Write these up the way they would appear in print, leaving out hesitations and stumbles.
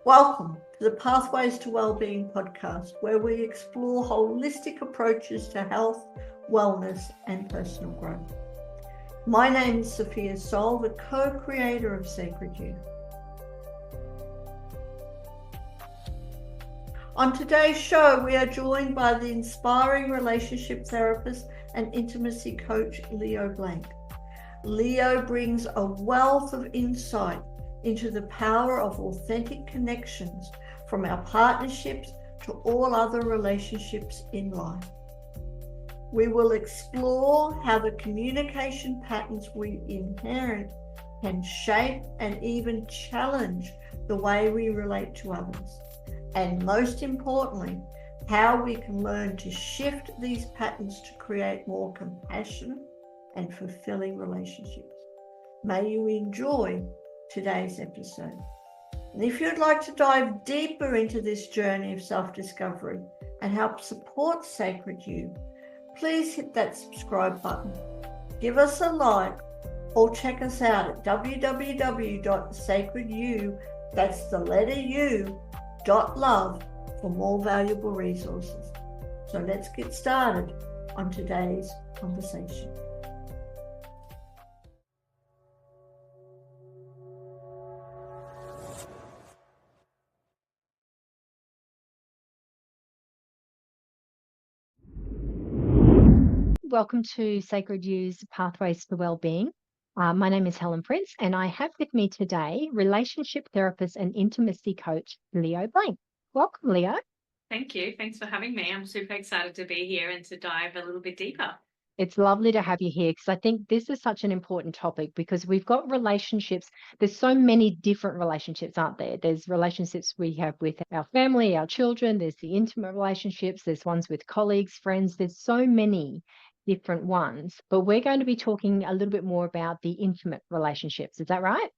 Welcome to the Pathways to Wellbeing podcast, where we explore holistic approaches to health, wellness, and personal growth. My name is Sophia Sol, the co-creator of Sacred You. On today's show, we are joined by the inspiring relationship therapist and intimacy coach, Leo Blanke. Leo brings a wealth of insight into the power of authentic connections from our partnerships to all other relationships in life. We will explore how the communication patterns we inherit can shape and even challenge the way we relate to others. And most importantly, how we can learn to shift these patterns to create more compassionate and fulfilling relationships. May you enjoy today's episode. And if you'd like to dive deeper into this journey of self-discovery and help support Sacred You, please hit that subscribe button. Give us a like or check us out at www.sacredyou, that's the letter U, .love for more valuable resources. So let's get started on today's conversation. Welcome to Sacred You's Pathways to Wellbeing. My name is Helen Prince, and I have with me today relationship therapist and intimacy coach, Leo Blanke. Welcome, Leo. Thank you. Thanks for having me. I'm super excited to be here and to dive a little bit deeper. It's lovely to have you here because I think this is such an important topic because we've got relationships. There's so many different relationships, aren't there? There's relationships we have with our family, our children. There's the intimate relationships. There's ones with colleagues, friends. There's so many different ones. But we're going to be talking a little bit more about the intimate relationships. Is that right?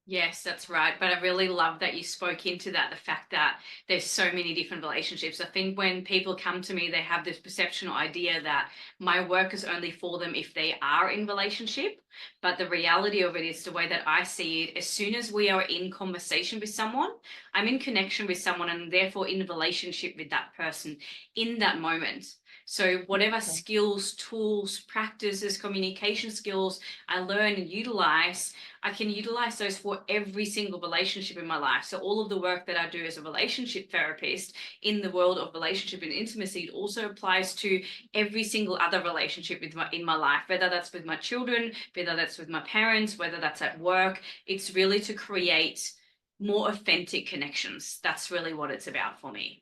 Yes, that's right. But I really love that you spoke into that, the fact that there's so many different relationships. I think when people come to me, they have this perception or idea that my work is only for them if they are in relationship. But the reality of it is the way that I see it, as soon as we are in conversation with someone, I'm in connection with someone and therefore in relationship with that person in that moment. So whatever skills, tools, practices, communication skills I learn and utilize, I can utilize those for every single relationship in my life. So all of the work that I do as a relationship therapist in the world of relationship and intimacy, it also applies to every single other relationship in my life, whether that's with my children, whether that's with my parents, whether that's at work. It's really to create more authentic connections. That's really what it's about for me.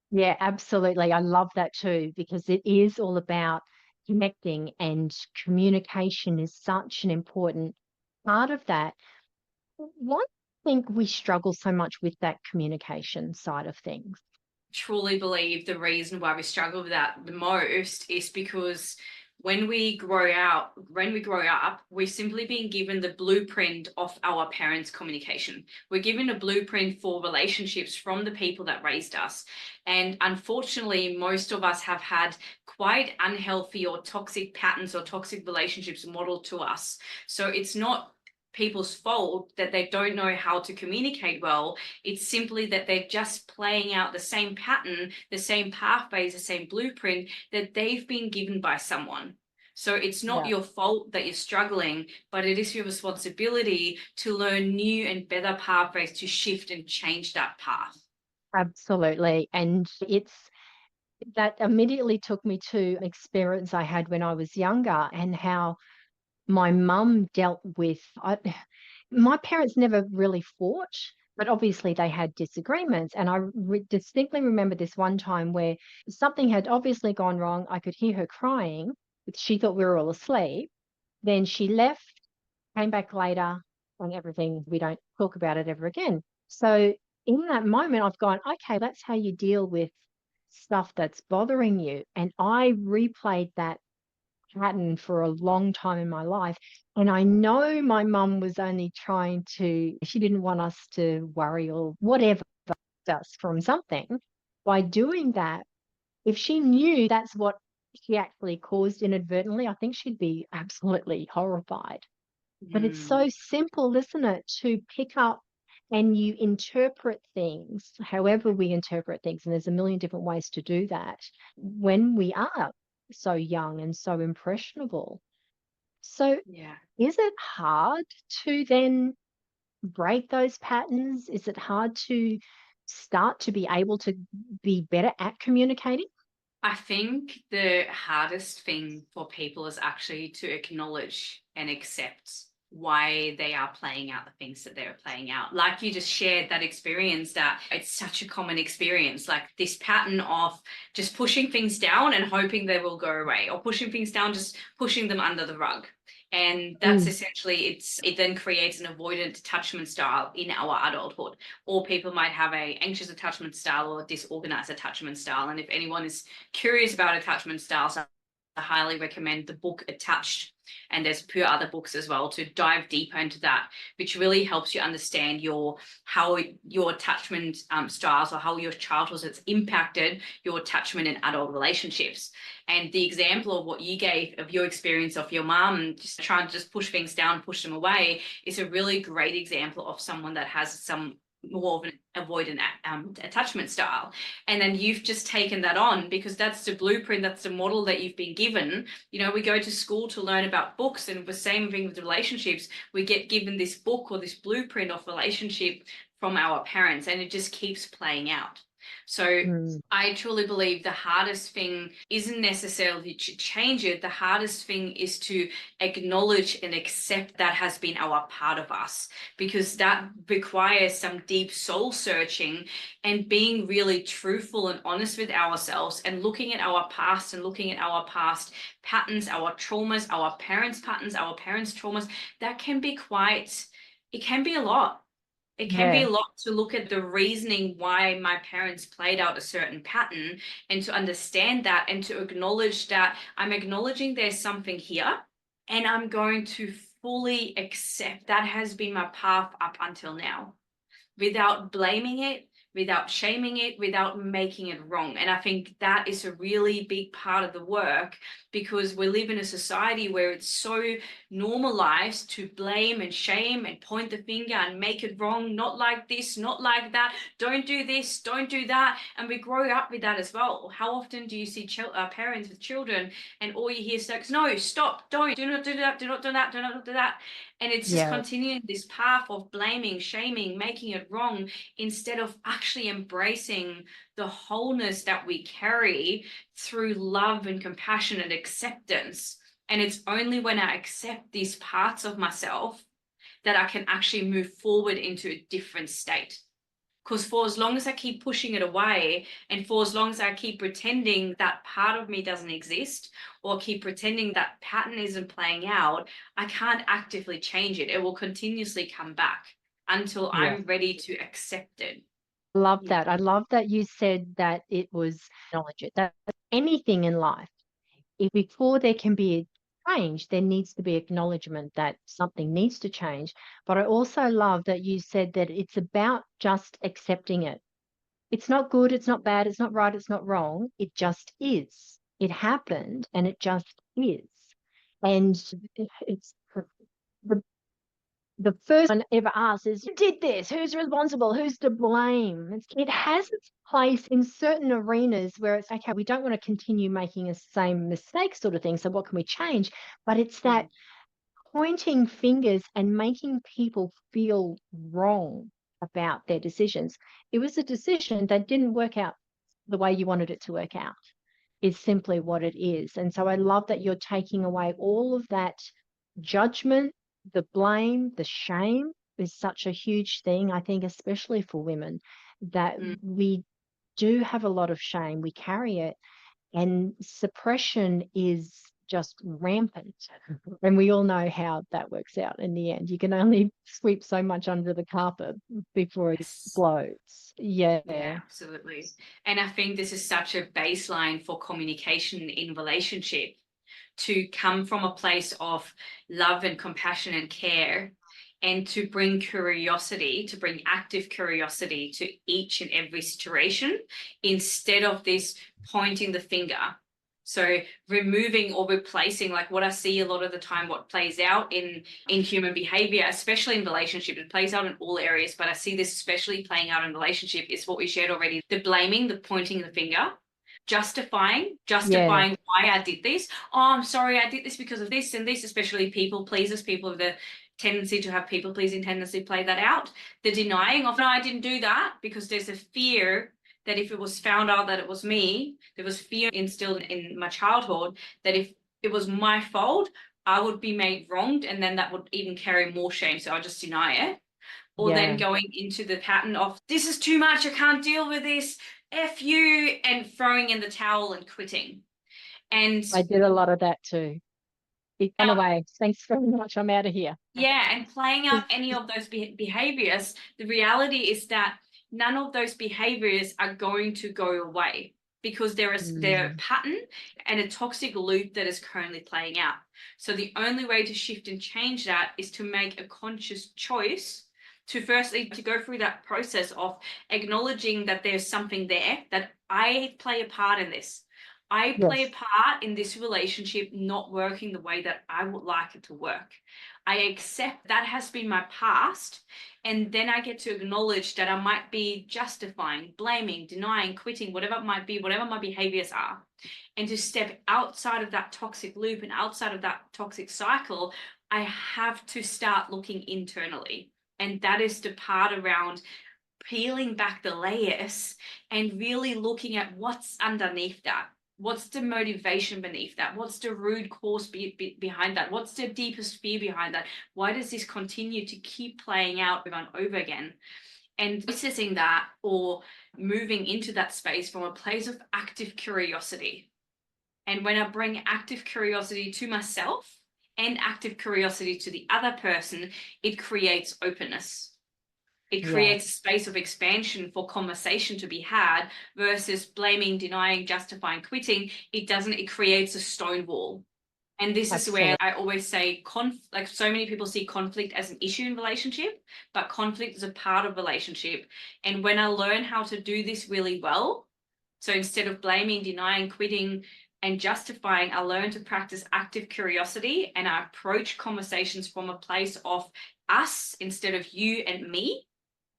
Yeah, absolutely. I love that too, because it is all about connecting, and communication is such an important part of that. Why do you think we struggle so much with that communication side of things? Truly believe the reason why we struggle with that the most is because when we grow up, we're simply being given the blueprint of our parents' communication. We're given a blueprint for relationships from the people that raised us. And unfortunately, most of us have had quite unhealthy or toxic patterns or toxic relationships modeled to us. So it's not people's fault that they don't know how to communicate well. It's simply that they're just playing out the same pattern, the same pathways, the same blueprint that they've been given by someone. So it's not your fault that you're struggling, but it is your responsibility to learn new and better pathways to shift and change that path. Absolutely. And that immediately took me to an experience I had when I was younger, and how my mum dealt with, my parents never really fought, but obviously they had disagreements. And I distinctly remember this one time where something had obviously gone wrong. I could hear her crying. She thought we were all asleep. Then she left, came back later, and everything, we don't talk about it ever again. So in that moment, I've gone, okay, that's how you deal with stuff that's bothering you. And I replayed that pattern for a long time in my life. And I know my mum was only she didn't want us to worry or whatever us from something. By doing that, if she knew that's what she actually caused inadvertently, I think she'd be absolutely horrified. But it's so simple, isn't it, to pick up and you interpret things however we interpret things, and there's a million different ways to do that when we are so young and so impressionable. So Yeah. is it hard to then break those patterns? Is it hard to start to be able to be better at communicating? I think the hardest thing for people is actually to acknowledge and accept why they are playing out the things that they're playing out. Like you just shared that experience, that it's such a common experience, like this pattern of just pushing things down and hoping they will go away, or pushing things down, just pushing them under the rug. And that's essentially, it then creates an avoidant attachment style in our adulthood. Or people might have a anxious attachment style or disorganized attachment style. And if anyone is curious about attachment styles, I highly recommend the book Attached, and there's a few other books as well to dive deeper into that, which really helps you understand how your attachment styles, or how your childhood has impacted your attachment in adult relationships. And the example of what you gave of your experience of your mom just trying to just push things down, push them away, is a really great example of someone that has some more of an avoidant attachment style. And then you've just taken that on because that's the blueprint, that's the model that you've been given. You know, we go to school to learn about books, and the same thing with relationships. We get given this book or this blueprint of relationship from our parents, and it just keeps playing out. So I truly believe the hardest thing isn't necessarily to change it. The hardest thing is to acknowledge and accept that has been our part of us, because that requires some deep soul searching and being really truthful and honest with ourselves, and looking at our past and looking at our past patterns, our traumas, our parents' patterns, our parents' traumas. That can be it can be a lot. It can be a lot to look at the reasoning why my parents played out a certain pattern, and to understand that, and to acknowledge that I'm acknowledging there's something here, and I'm going to fully accept that has been my path up until now, without blaming it, without shaming it, without making it wrong. And I think that is a really big part of the work, because we live in a society where it's so normalized to blame and shame and point the finger and make it wrong, not like this, not like that, don't do this, don't do that. And we grow up with that as well. How often do you see parents with children, and all you hear is like, no, stop, don't, do not do that, do not do that, do not do that. And it's just continuing this path of blaming, shaming, making it wrong, instead of actually embracing the wholeness that we carry through love and compassion and acceptance. And it's only when I accept these parts of myself that I can actually move forward into a different state. Because for as long as I keep pushing it away, and for as long as I keep pretending that part of me doesn't exist, or keep pretending that pattern isn't playing out, I can't actively change it. It will continuously come back until I'm ready to accept it. I love that. I love that you said that it was acknowledge it. That anything in life, if before there can be a change, there needs to be acknowledgement that something needs to change. But I also love that you said that it's about just accepting it. It's not good, it's not bad, it's not right, it's not wrong. It just is. It happened and it just is. And it's the the first one ever asked is, who did this? Who's responsible? Who's to blame? It has its place in certain arenas where it's, okay, we don't want to continue making the same mistake sort of thing. So what can we change? But it's that pointing fingers and making people feel wrong about their decisions. It was a decision that didn't work out the way you wanted it to work out, is simply what it is. And so I love that you're taking away all of that judgment, the blame, the shame is such a huge thing, I think, especially for women, that we do have a lot of shame. We carry it, and suppression is just rampant. And we all know how that works out in the end. You can only sweep so much under the carpet before it explodes. Yeah, absolutely. And I think this is such a baseline for communication in relationship, to come from a place of love and compassion and care, and to bring curiosity, to bring active curiosity to each and every situation, instead of this pointing the finger. So removing or replacing, like what I see a lot of the time, what plays out in human behavior, especially in relationships, it plays out in all areas, but I see this especially playing out in relationship, is what we shared already. The blaming, the pointing the finger, justifying why I did this. Oh, I'm sorry, I did this because of this and this, especially people pleasers, people with the tendency to have people pleasing tendency play that out. The denying of, no, I didn't do that, because there's a fear that if it was found out that it was me, there was fear instilled in my childhood that if it was my fault, I would be made wronged, and then that would even carry more shame. So I'll just deny it. Or then going into the pattern of, this is too much, I can't deal with this, F you, and throwing in the towel and quitting. And I did a lot of that too. It ran away. Thanks very much. I'm out of here. Yeah, and playing out any of those behaviors, the reality is that none of those behaviors are going to go away, because there is their pattern and a toxic loop that is currently playing out. So the only way to shift and change that is to make a conscious choice to firstly to go through that process of acknowledging that there's something there, that I play a part in this. I play a part in this relationship not working the way that I would like it to work. I accept that has been my past, and then I get to acknowledge that I might be justifying, blaming, denying, quitting, whatever it might be, whatever my behaviors are, and to step outside of that toxic loop and outside of that toxic cycle. I have to start looking internally, and that is the part around peeling back the layers and really looking at what's underneath that. What's the motivation beneath that? What's the root cause behind that? What's the deepest fear behind that? Why does this continue to keep playing out over and over again? And processing that, or moving into that space from a place of active curiosity. And when I bring active curiosity to myself and active curiosity to the other person, it creates openness. It creates a space of expansion for conversation to be had, versus blaming, denying, justifying, quitting. It creates a stone wall. And this is where I always say, like so many people see conflict as an issue in relationship, but conflict is a part of relationship. And when I learn how to do this really well, so instead of blaming, denying, quitting, and justifying, I learn to practice active curiosity, and I approach conversations from a place of us instead of you and me.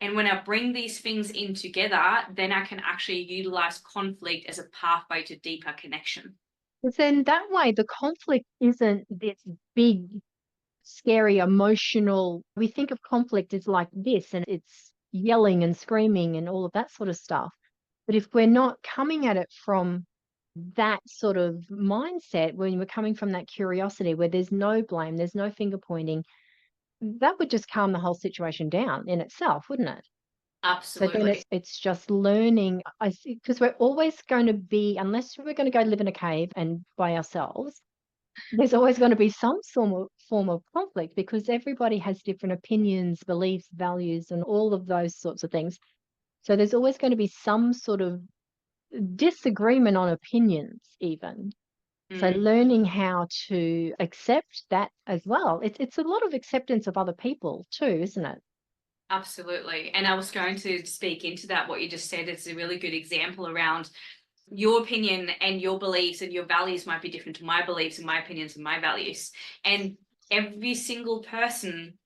And when I bring these things in together, then I can actually utilize conflict as a pathway to deeper connection. But then that way, the conflict isn't this big, scary, emotional. We think of conflict as like this, and it's yelling and screaming and all of that sort of stuff. But if we're not coming at it from that sort of mindset, when we're coming from that curiosity where there's no blame, there's no finger pointing, that would just calm the whole situation down in itself, wouldn't it? Absolutely. So then it's just learning, I see, because we're always going to be, unless we're going to go live in a cave and by ourselves, there's always going to be some form of conflict, because everybody has different opinions, beliefs, values, and all of those sorts of things. So there's always going to be some sort of disagreement on opinions even. So learning how to accept that as well. It's a lot of acceptance of other people too, isn't it? Absolutely. And I was going to speak into that, what you just said. It's a really good example around your opinion and your beliefs and your values might be different to my beliefs and my opinions and my values. And every single person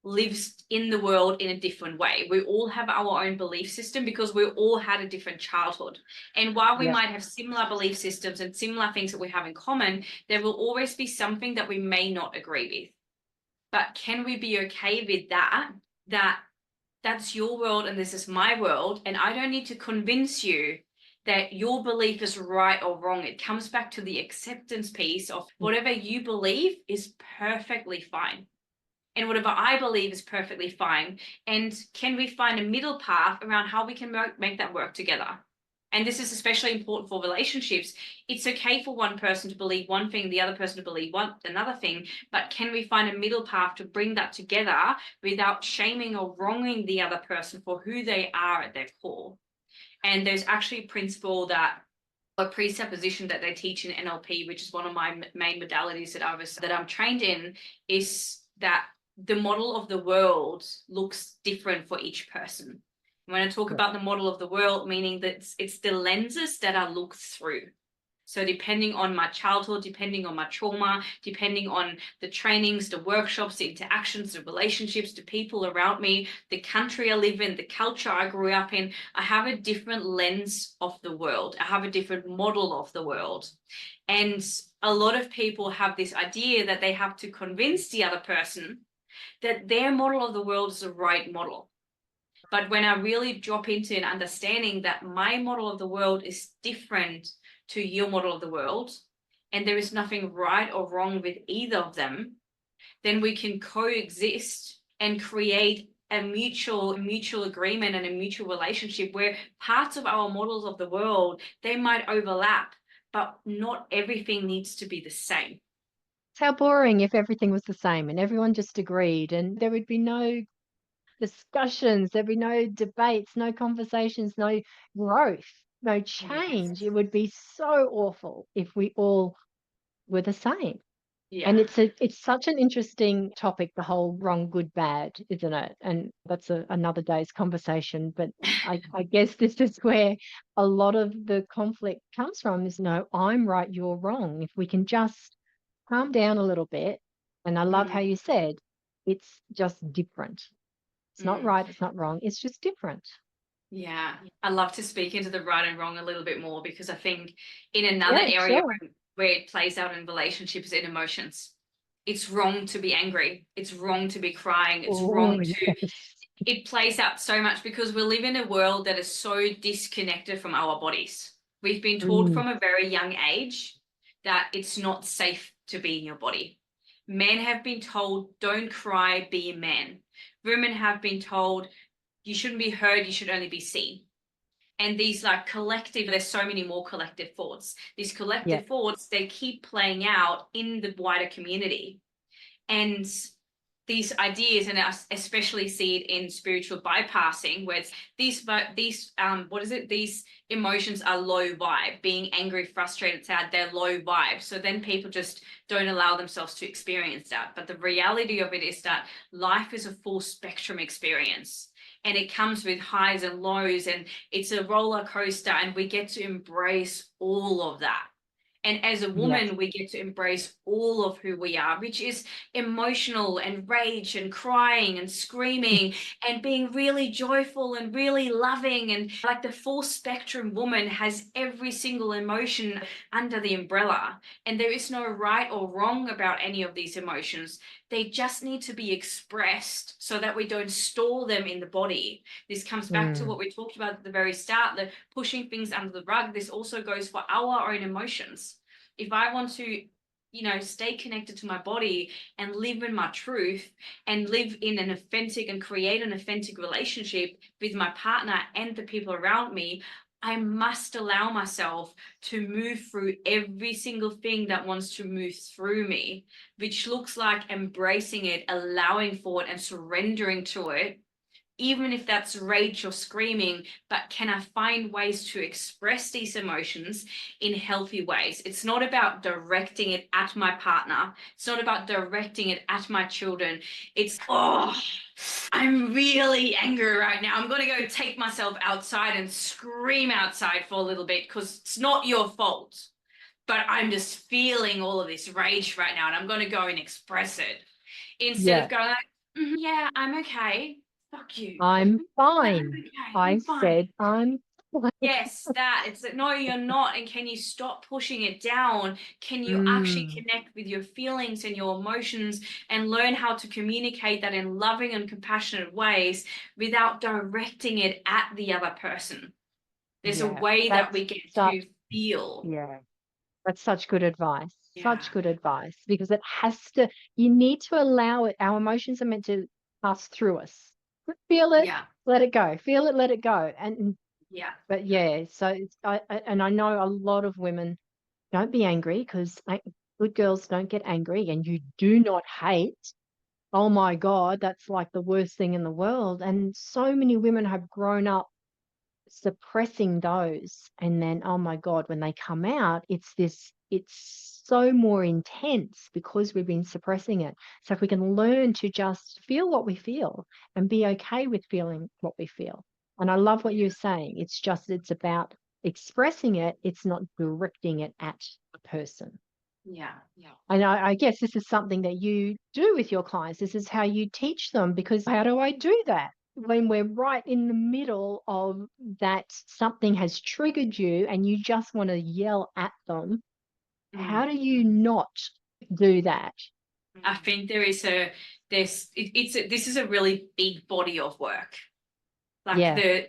lives in the world in a different way. We all have our own belief system because we all had a different childhood. And while we might have similar belief systems and similar things that we have in common, there will always be something that we may not agree with. But can we be okay with that? That's your world and this is my world, and I don't need to convince you that your belief is right or wrong. It comes back to the acceptance piece of whatever you believe is perfectly fine. And whatever I believe is perfectly fine. And can we find a middle path around how we can make that work together? And this is especially important for relationships. It's okay for one person to believe one thing, the other person to believe another thing, but can we find a middle path to bring that together without shaming or wronging the other person for who they are at their core? And there's actually a principle a presupposition that they teach in NLP, which is one of my main modalities that I'm trained in, is that the model of the world looks different for each person. When I talk about the model of the world, meaning that it's the lenses that are looked through. So depending on my childhood, depending on my trauma, depending on the trainings, the workshops, the interactions, the relationships, the people around me, the country I live in, the culture I grew up in, I have a different lens of the world. I have a different model of the world. And a lot of people have this idea that they have to convince the other person that their model of the world is the right model. But when I really drop into an understanding that my model of the world is different to your model of the world, and there is nothing right or wrong with either of them, then we can coexist and create a mutual agreement and a mutual relationship where parts of our models of the world, they might overlap, but not everything needs to be the same. How boring if everything was the same and everyone just agreed, and there would be no discussions, there'd be no debates, no conversations, no growth, no change. Yes. It would be so awful if we all were the same. Yeah. And it's such an interesting topic, the whole wrong, good, bad, isn't it? And that's another day's conversation. But I guess this is where a lot of the conflict comes from is no, I'm right, you're wrong. If we can just calm down a little bit. And I love how Mm, you said it's just different. It's not mm. right, it's not wrong, it's just different. Yeah, I love to speak into the right and wrong a little bit more because I think in another Yeah, area sure. where it plays out in relationships and emotions, it's wrong to be angry. It's wrong to be crying. It's Oh, wrong to, yes. it plays out so much because we live in a world that is so disconnected from our bodies. We've been taught Mm, from a very young age that it's not safe to be in your body. Men have been told, don't cry, be a man. Women have been told, you shouldn't be heard, you should only be seen. And these like collective, there's so many more collective thoughts. These yeah, collective thoughts, they keep playing out in the wider community. And these ideas, and I especially see it in spiritual bypassing, where it's these what is it? These emotions are low vibe. Being angry, frustrated, sad, they're low vibe. So then people just don't allow themselves to experience that. But the reality of it is that life is a full spectrum experience. And it comes with highs and lows, and it's a roller coaster, and we get to embrace all of that. And as a yes. woman, we get to embrace all of who we are, which is emotional and rage and crying and screaming and being really joyful and really loving. And like the full spectrum woman has every single emotion under the umbrella. And there is no right or wrong about any of these emotions. They just need to be expressed so that we don't store them in the body. This comes back to Mm, what we talked about at the very start, the pushing things under the rug. This also goes for our own emotions. If I want to, stay connected to my body and live in my truth and live in an authentic and create an authentic relationship with my partner and the people around me, I must allow myself to move through every single thing that wants to move through me, which looks like embracing it, allowing for it, and surrendering to it, even if that's rage or screaming. But can I find ways to express these emotions in healthy ways? It's not about directing it at my partner. It's not about directing it at my children. It's, oh, I'm really angry right now. I'm going to go take myself outside and scream outside for a little bit because it's not your fault. But I'm just feeling all of this rage right now and I'm going to go and express it. Instead yeah, of going like, yeah, I'm okay. Fuck you. I'm Yeah, I'm fine. okay. I I'm fine. said I'm fine. Yes, that. It's like, no, you're not. And can you stop pushing it down? Can you actually Mm, connect with your feelings and your emotions and learn how to communicate that in loving and compassionate ways without directing it at the other person? There's a yeah, way that that's we get such, to feel. yeah, that's such good advice. Yeah. Such good advice because it has to, you need to allow it. Our emotions are meant to pass through us. Feel it, Yeah. let it go. Feel it, let it go. And, Yeah. but yeah, so and I know a lot of women don't be angry because good girls don't get angry and you do not hate. Oh my God, that's like the worst thing in the world. And so many women have grown up suppressing those. And then, oh my God, when they come out, it's so more intense because we've been suppressing it. So if we can learn to just feel what we feel and be okay with feeling what we feel. And I love what Yeah. you're saying. It's about expressing it, it's not directing it at a person. Yeah, yeah. And I guess this is something that you do with your clients. This is how you teach them, because how do I do that? When we're right in the middle of that, something has triggered you and you just want to yell at them, how do you not do that? I think this is a really big body of work. Like Yeah.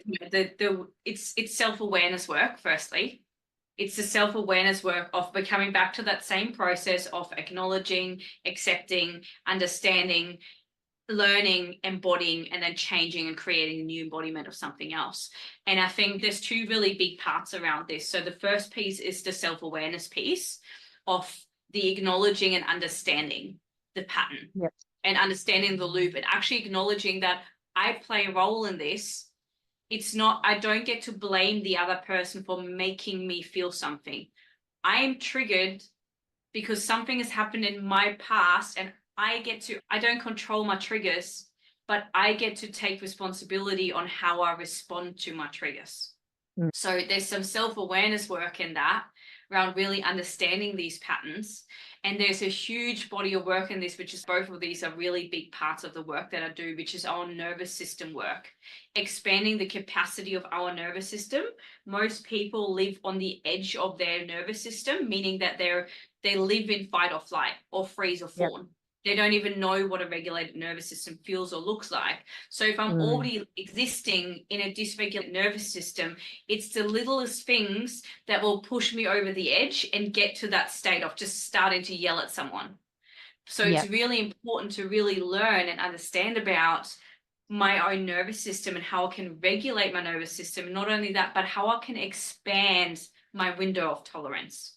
it's self-awareness work, firstly. It's the self-awareness work of becoming back to that same process of acknowledging, accepting, understanding, learning, embodying, and then changing and creating a new embodiment of something else. And I think there's two really big parts around this. So the first piece is the self-awareness piece of the acknowledging and understanding the pattern. Yep. And understanding the loop, and actually acknowledging that I play a role in this. It's not, I don't get to blame the other person for making me feel something. I am triggered because something has happened in my past, and I don't control my triggers, but I get to take responsibility on how I respond to my triggers. So there's some self-awareness work in that, around really understanding these patterns. And there's a huge body of work in this, which is, both of these are really big parts of the work that I do, which is our nervous system work, expanding the capacity of our nervous system. Most people live on the edge of their nervous system, meaning that they live in fight or flight or freeze or fawn. Yep. They don't even know what a regulated nervous system feels or looks like. So if I'm already existing in a dysregulated nervous system, it's the littlest things that will push me over the edge and get to that state of just starting to yell at someone. So it's really important to really learn and understand about my own nervous system and how I can regulate my nervous system. Not only that, but how I can expand my window of tolerance.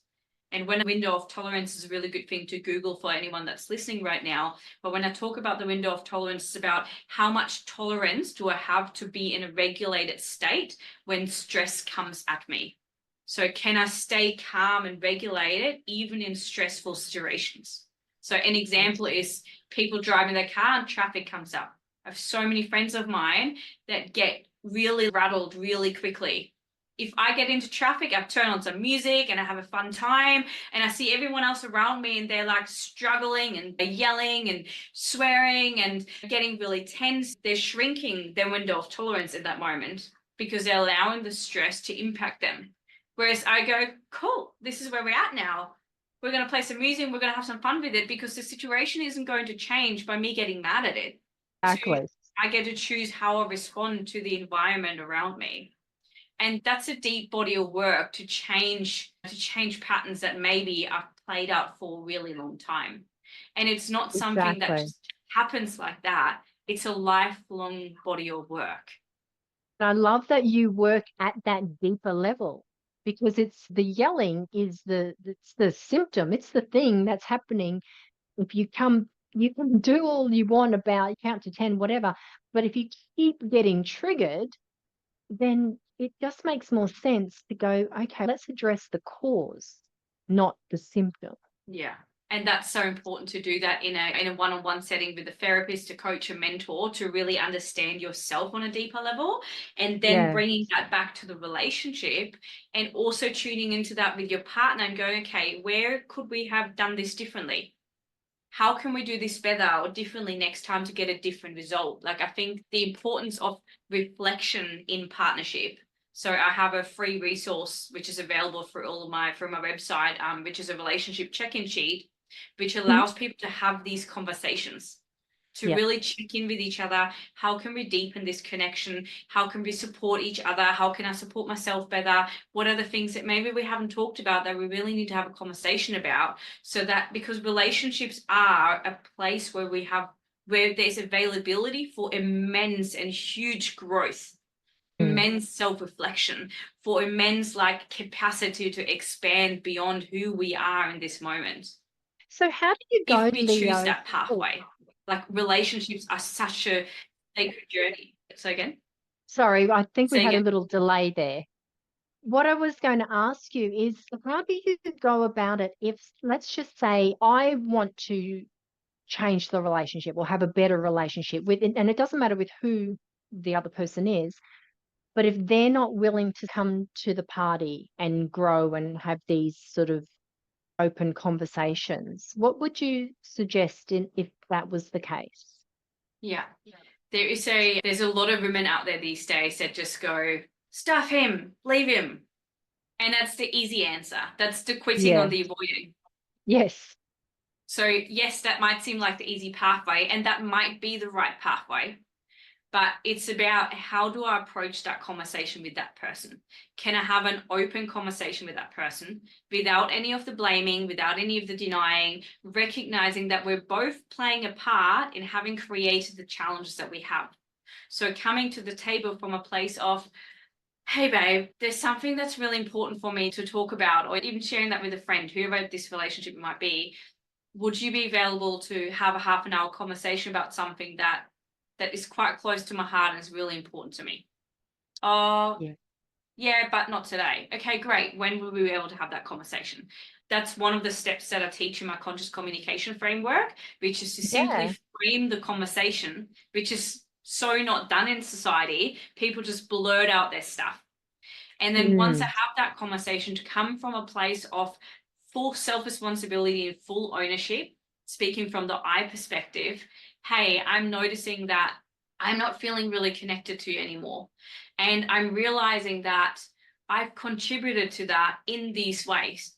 And when a window of tolerance is a really good thing to Google for anyone that's listening right now. But when I talk about the window of tolerance, it's about how much tolerance do I have to be in a regulated state when stress comes at me. So can I stay calm and regulated even in stressful situations? So an example is people driving their car and traffic comes up. I have so many friends of mine that get really rattled really quickly. If I get into traffic, I turn on some music and I have a fun time, and I see everyone else around me and they're like struggling and they're yelling and swearing and getting really tense. They're shrinking their window of tolerance in that moment because they're allowing the stress to impact them. Whereas I go, cool, this is where we're at now. We're going to play some music, we're going to have some fun with it, because the situation isn't going to change by me getting mad at it. Exactly. So I get to choose how I respond to the environment around me. And that's a deep body of work to change patterns that maybe are played out for a really long time. And it's not something that just happens like that. It's a lifelong body of work. And I love that you work at that deeper level, because it's the yelling is it's the symptom. It's the thing that's happening. If you can do all you want about count to 10, whatever, but if you keep getting triggered, then it just makes more sense to go, okay, let's address the cause, not the symptom. Yeah. And that's so important to do that in a one-on-one setting with a therapist, a coach, a mentor, to really understand yourself on a deeper level, and then bringing that back to the relationship, and also tuning into that with your partner and going, okay, where could we have done this differently? How can we do this better or differently next time to get a different result? Like, I think the importance of reflection in partnership. So I have a free resource which is available through my website, which is a relationship check-in sheet, which allows people to have these conversations, to really check in with each other. How can we deepen this connection? How can we support each other? How can I support myself better? What are the things that maybe we haven't talked about that we really need to have a conversation about? So that, because relationships are a place where there's availability for immense and huge growth, immense self-reflection, for immense capacity to expand beyond who we are in this moment. So how do you go, if we Leo? choose that pathway? Like, relationships are such a sacred journey. So again? Sorry, I think we had a little delay there. What I was going to ask you is, how do you go about it if, let's just say, I want to change the relationship or have a better relationship with, and it doesn't matter with who the other person is, But if they're not willing to come to the party and grow and have these sort of open conversations, what would you suggest if that was the case? Yeah. There's a lot of women out there these days that just go, stuff him, leave him. And that's the easy answer. That's the quitting or Yeah. the avoiding. Yes. So yes, that might seem like the easy pathway, and that might be the right pathway. But it's about, how do I approach that conversation with that person? Can I have an open conversation with that person without any of the blaming, without any of the denying, recognizing that we're both playing a part in having created the challenges that we have. So coming to the table from a place of, hey babe, there's something that's really important for me to talk about, or even sharing that with a friend, whoever this relationship might be. Would you be available to have a half an hour conversation about something that is quite close to my heart and is really important to me? Oh, yeah, but not today. Okay, great. When will we be able to have that conversation? That's one of the steps that I teach in my conscious communication framework, which is to simply frame the conversation, which is so not done in society. People just blurt out their stuff. And then once I have that conversation, to come from a place of full self-responsibility and full ownership, speaking from the I perspective, hey, I'm noticing that I'm not feeling really connected to you anymore. And I'm realizing that I've contributed to that in these ways.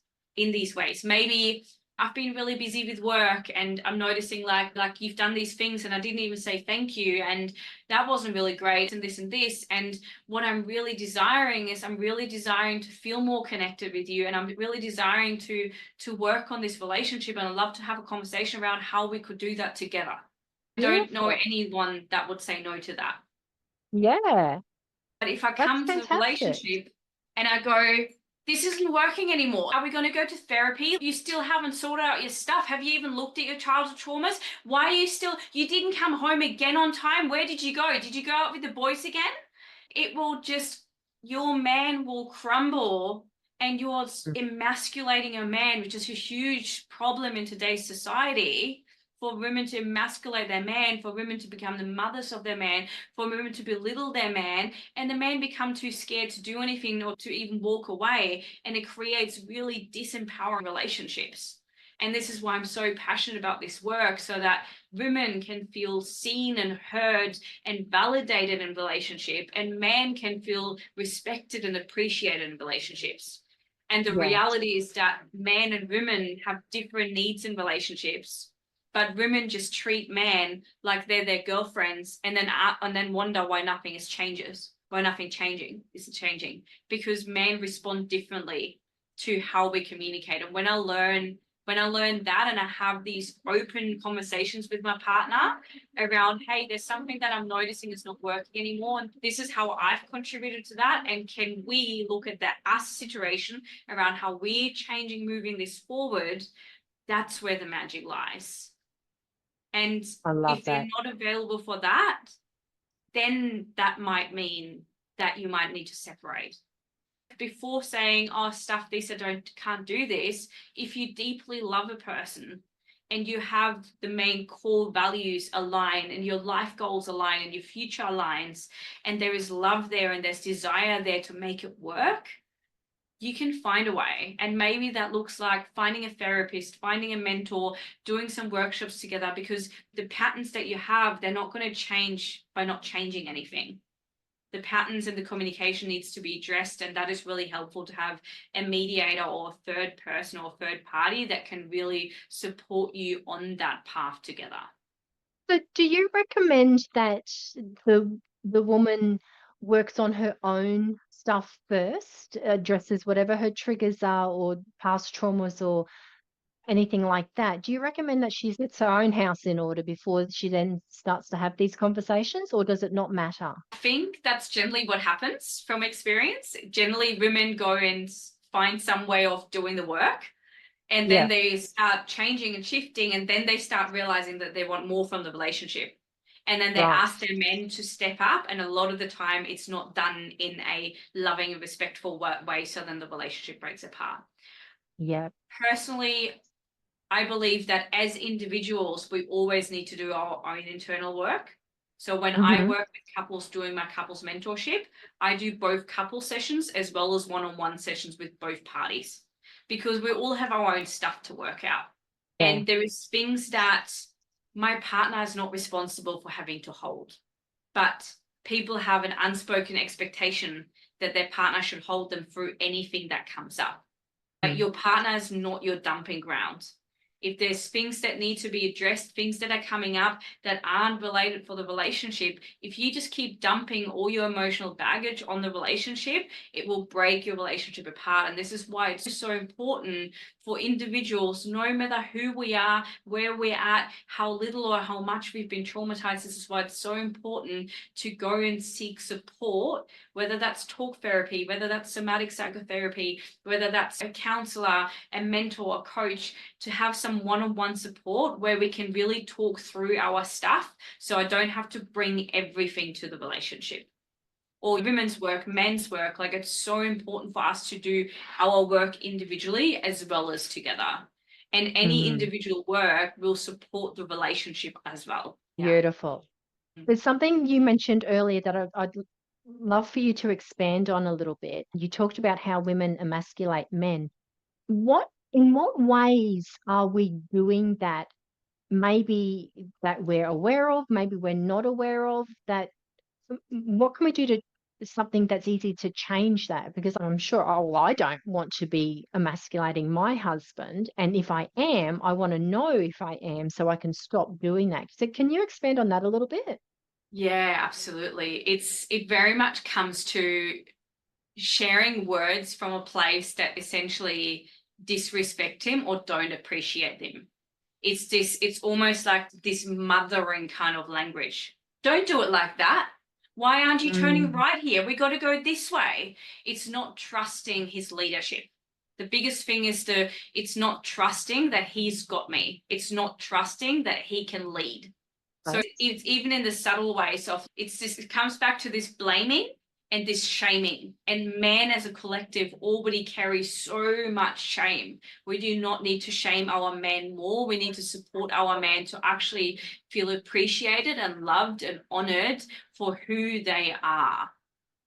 Maybe I've been really busy with work, and I'm noticing like you've done these things and I didn't even say thank you, and that wasn't really great, and this and this. And what I'm really desiring is, I'm really desiring to feel more connected with you, and I'm really desiring to work on this relationship, and I'd love to have a conversation around how we could do that together. I don't know anyone that would say no to that. Yeah. But if I That's come to the fantastic. relationship and I go, this isn't working anymore. Are we going to go to therapy? You still haven't sorted out your stuff. Have you even looked at your childhood traumas? Why are you didn't come home again on time? Where did you go? Did you go out with the boys again? It will just, your man will crumble, and you're emasculating a man, which is a huge problem in today's society. For women to emasculate their man, for women to become the mothers of their man, for women to belittle their man, and the man become too scared to do anything or to even walk away, and it creates really disempowering relationships. And this is why I'm so passionate about this work, so that women can feel seen and heard and validated in relationship, and men can feel respected and appreciated in relationships. And the reality is that men and women have different needs in relationships, but women just treat men like they're their girlfriends, and then wonder why nothing isn't changing, because men respond differently to how we communicate. And when I learn that, and I have these open conversations with my partner around, hey, there's something that I'm noticing is not working anymore, and this is how I've contributed to that, and can we look at that us situation around how we're changing, moving this forward, that's where the magic lies. And if they're not available for that, then that might mean that you might need to separate. Before saying, oh, stuff this, can't do this, if you deeply love a person and you have the main core values align, and your life goals align, and your future aligns, and there is love there and there's desire there to make it work, you can find a way. And maybe that looks like finding a therapist, finding a mentor, doing some workshops together, because the patterns that you have, they're not going to change by not changing anything. The patterns and the communication needs to be addressed, and that is really helpful to have a mediator or a third person or a third party that can really support you on that path together. So do you recommend that the woman works on her own stuff first, addresses whatever her triggers are or past traumas or anything like that? Do you recommend that she gets her own house in order before she then starts to have these conversations, or does it not matter? I think that's generally what happens from experience. Generally, women go and find some way of doing the work, and then they start changing and shifting, and then they start realizing that they want more from the relationship. And then they ask their men to step up, and a lot of the time it's not done in a loving and respectful way, so then the relationship breaks apart. Yeah. Personally, I believe that as individuals, we always need to do our own internal work. So when I work with couples doing my couples mentorship, I do both couple sessions as well as one-on-one sessions with both parties, because we all have our own stuff to work out. Yeah. And there is things that my partner is not responsible for having to hold, but people have an unspoken expectation that their partner should hold them through anything that comes up. Like, your partner is not your dumping ground. If there's things that need to be addressed, things that are coming up that aren't related for the relationship, if you just keep dumping all your emotional baggage on the relationship, it will break your relationship apart. And this is why it's so important for individuals, no matter who we are, where we're at, how little or how much we've been traumatized. This is why it's so important to go and seek support, whether that's talk therapy, whether that's somatic psychotherapy, whether that's a counselor, a mentor, a coach, to have some one-on-one support where we can really talk through our stuff, so I don't have to bring everything to the relationship. Or women's work, men's work, like, it's so important for us to do our work individually as well as together. And any individual work will support the relationship as well. Beautiful. There's something you mentioned earlier that I'd love for you to expand on a little bit. You talked about how women emasculate men. In what ways are we doing that? Maybe that we're aware of, maybe we're not aware of that. What can we do to something that's easy to change that? Because I'm sure, I don't want to be emasculating my husband. And if I am, I want to know if I am so I can stop doing that. So can you expand on that a little bit? Yeah, absolutely. It very much comes to sharing words from a place that essentially disrespect him or don't appreciate him. It's almost like this mothering kind of language. Don't do it like that. Why aren't you turning right here? We got to go this way. It's not trusting his leadership. The biggest thing is it's not trusting that he's got me. It's not trusting that he can lead. So it's even in the subtle ways of, it comes back to this blaming and this shaming. And man, as a collective, already carries so much shame. We do not need to shame our men more. We need to support our men to actually feel appreciated and loved and honored for who they are.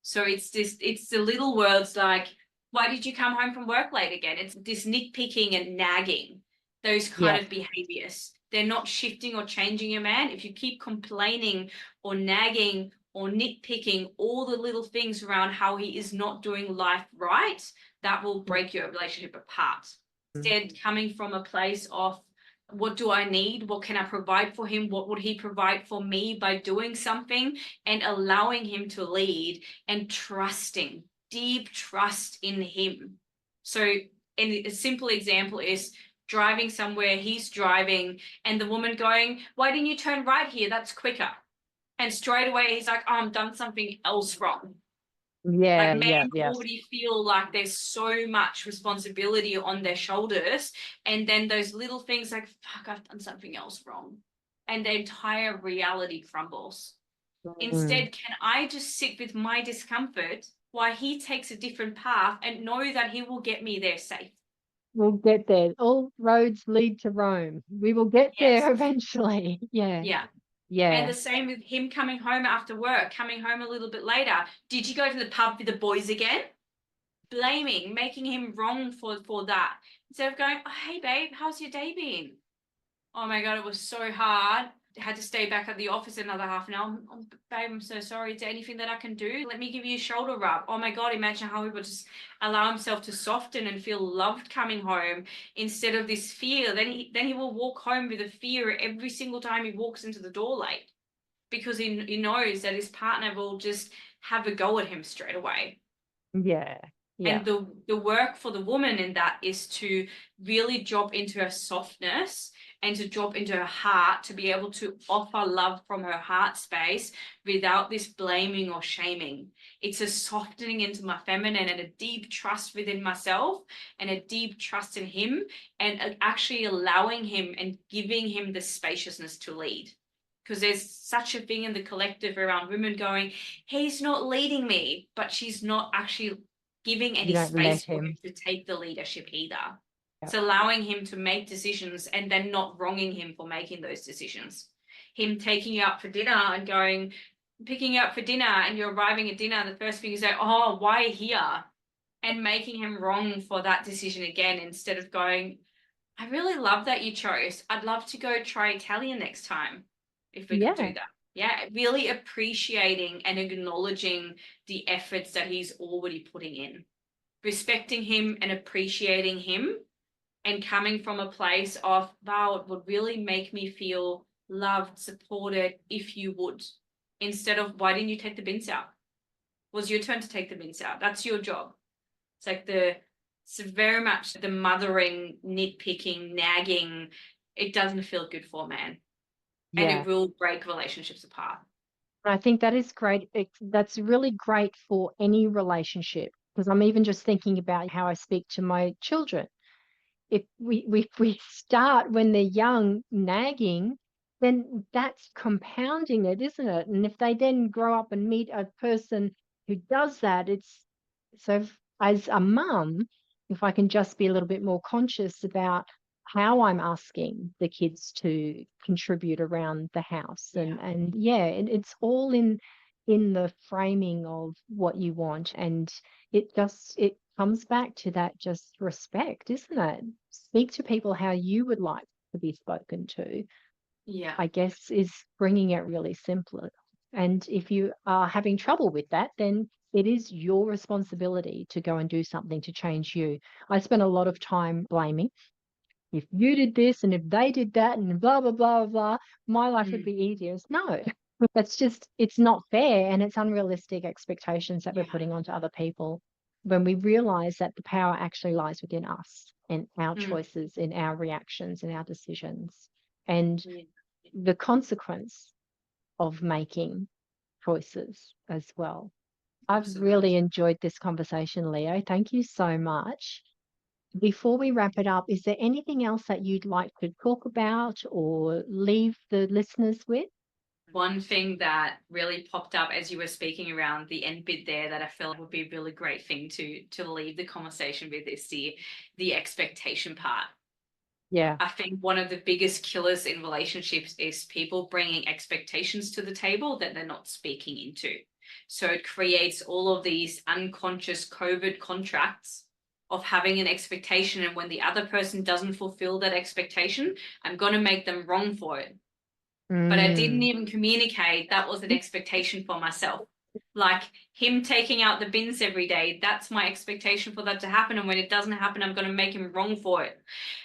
So it's the little words like, why did you come home from work late again? It's this nitpicking and nagging, those kind of behaviors. They're not shifting or changing your man. If you keep complaining or nagging or nitpicking all the little things around how he is not doing life right, that will break your relationship apart. Instead, coming from a place of, what do I need? What can I provide for him? What would he provide for me by doing something? And allowing him to lead and trusting, deep trust in him. So, and a simple example is driving somewhere, he's driving, and the woman going, why didn't you turn right here? That's quicker. And straight away, he's like, oh, I've done something else wrong. Yeah, like, men already feel like there's so much responsibility on their shoulders, and then those little things like, fuck, I've done something else wrong, and their entire reality crumbles. Instead, can I just sit with my discomfort while he takes a different path and know that he will get me there safe? We'll get there. All roads lead to Rome. We will get there eventually. Yeah. And the same with him coming home after work, coming home a little bit later. Did you go to the pub with the boys again? Blaming, making him wrong for that. Instead of going, oh, hey, babe, how's your day been? Oh, my God, it was so hard. I had to stay back at the office another half an hour. Oh, babe, I'm so sorry. Is there anything that I can do? Let me give you a shoulder rub. Oh, my God, imagine how he would just allow himself to soften and feel loved coming home instead of this fear. Then he will walk home with a fear every single time he walks into the door late, because he knows that his partner will just have a go at him straight away. Yeah. And the work for the woman in that is to really drop into her softness and to drop into her heart, to be able to offer love from her heart space without this blaming or shaming. It's a softening into my feminine and a deep trust within myself and a deep trust in him, and actually allowing him and giving him the spaciousness to lead. Because there's such a thing in the collective around women going, he's not leading me, but she's not actually giving any space for him to take the leadership either. It's allowing him to make decisions and then not wronging him for making those decisions. him taking you out for dinner and picking you up for dinner, and you're arriving at dinner, the first thing you say, oh, why here? And making him wrong for that decision again, instead of going, I really love that you chose. I'd love to go try Italian next time if we could do that. Yeah, really appreciating and acknowledging the efforts that he's already putting in, respecting him and appreciating him, and coming from a place of, wow, it would really make me feel loved, supported if you would, instead of, why didn't you take the bins out? It was your turn to take the bins out. That's your job. It's like it's very much the mothering, nitpicking, nagging. It doesn't feel good for a man. And it will break relationships apart. I think that is great. That's really great for any relationship, because I'm even just thinking about how I speak to my children. If we start when they're young nagging, then that's compounding it, isn't it? And if they then grow up and meet a person who does that, it's so as a mum, if I can just be a little bit more conscious about how I'm asking the kids to contribute around the house, and it's all in the framing of what you want, and it comes back to that just respect, isn't it? Speak to people how you would like to be spoken to. Yeah. I guess is bringing it really simple. And if you are having trouble with that, then it is your responsibility to go and do something to change you. I spend a lot of time blaming. If you did this and if they did that and blah, blah, blah, blah, my life would be easier. No, it's not fair, and it's unrealistic expectations that we're putting onto other people when we realize that the power actually lies within us and our choices, in our reactions and our decisions. And the consequence of making choices as well. I've really enjoyed this conversation, Leo. Thank you so much. Before we wrap it up, is there anything else that you'd like to talk about or leave the listeners with? One thing that really popped up as you were speaking around the end bit there that I felt would be a really great thing to leave the conversation with is the expectation part. Yeah. I think one of the biggest killers in relationships is people bringing expectations to the table that they're not speaking into. So it creates all of these unconscious covert contracts of having an expectation, and when the other person doesn't fulfill that expectation, I'm going to make them wrong for it. But I didn't even communicate that was an expectation for myself. Like him taking out the bins every day, that's my expectation for that to happen. And when it doesn't happen, I'm going to make him wrong for it.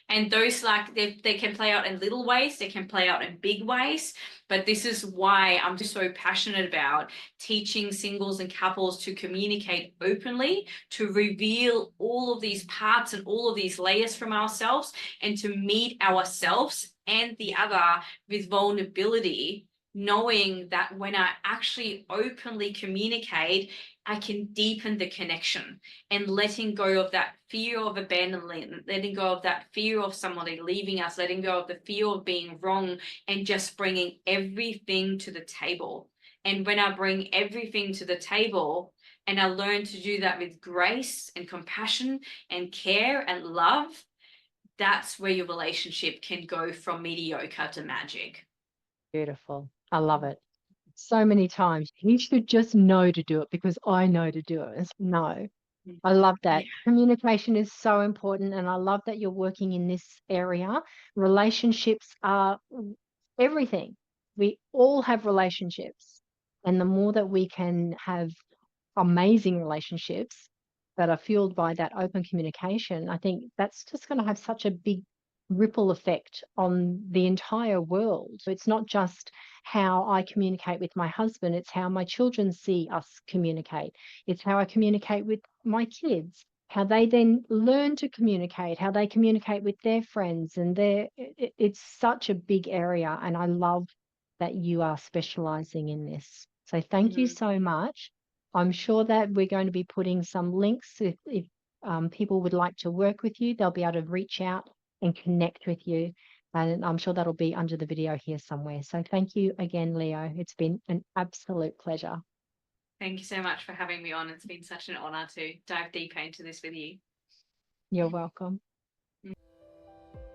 And those, like, they can play out in little ways, they can play out in big ways. But this is why I'm just so passionate about teaching singles and couples to communicate openly, to reveal all of these parts and all of these layers from ourselves, and to meet ourselves and the other with vulnerability, knowing that when I actually openly communicate, I can deepen the connection, and letting go of that fear of abandonment, letting go of that fear of somebody leaving us, letting go of the fear of being wrong, and just bringing everything to the table. And when I bring everything to the table, and I learn to do that with grace and compassion and care and love, that's where your relationship can go from mediocre to magic. Beautiful. I love it. So many times he should just know to do it because I know to do it. No, I love that. Communication is so important, and I love that you're working in this area. Relationships are everything. We all have relationships, and the more that we can have amazing relationships that are fueled by that open communication, I think that's just going to have such a big ripple effect on the entire world. It's not just how I communicate with my husband, it's how my children see us communicate. It's how I communicate with my kids, how they then learn to communicate, how they communicate with their friends. And it's such a big area, and I love that you are specializing in this. So thank you so much. I'm sure that we're going to be putting some links. If people would like to work with you, they'll be able to reach out and connect with you. And I'm sure that'll be under the video here somewhere. So thank you again, Leo. It's been an absolute pleasure. Thank you so much for having me on. It's been such an honor to dive deeper into this with you. You're welcome.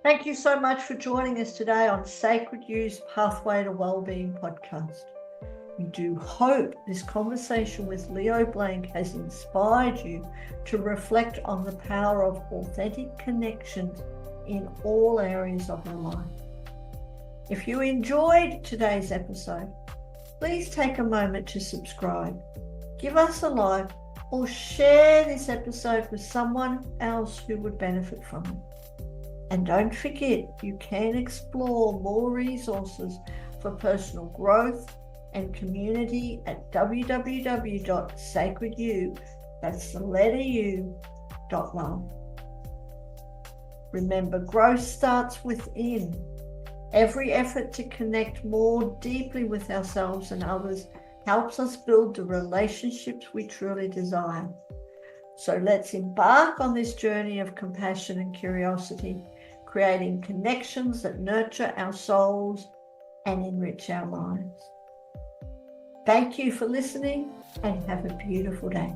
Thank you so much for joining us today on Sacred You's Pathway to Wellbeing podcast. We do hope this conversation with Leo Blanke has inspired you to reflect on the power of authentic connections in all areas of your life. If you enjoyed today's episode, please take a moment to subscribe, give us a like, or share this episode with someone else who would benefit from it. And don't forget, you can explore more resources for personal growth and community at www.sacredyou, that's the letter U.love. Remember, growth starts within. Every effort to connect more deeply with ourselves and others helps us build the relationships we truly desire. So let's embark on this journey of compassion and curiosity, creating connections that nurture our souls and enrich our lives. Thank you for listening and have a beautiful day.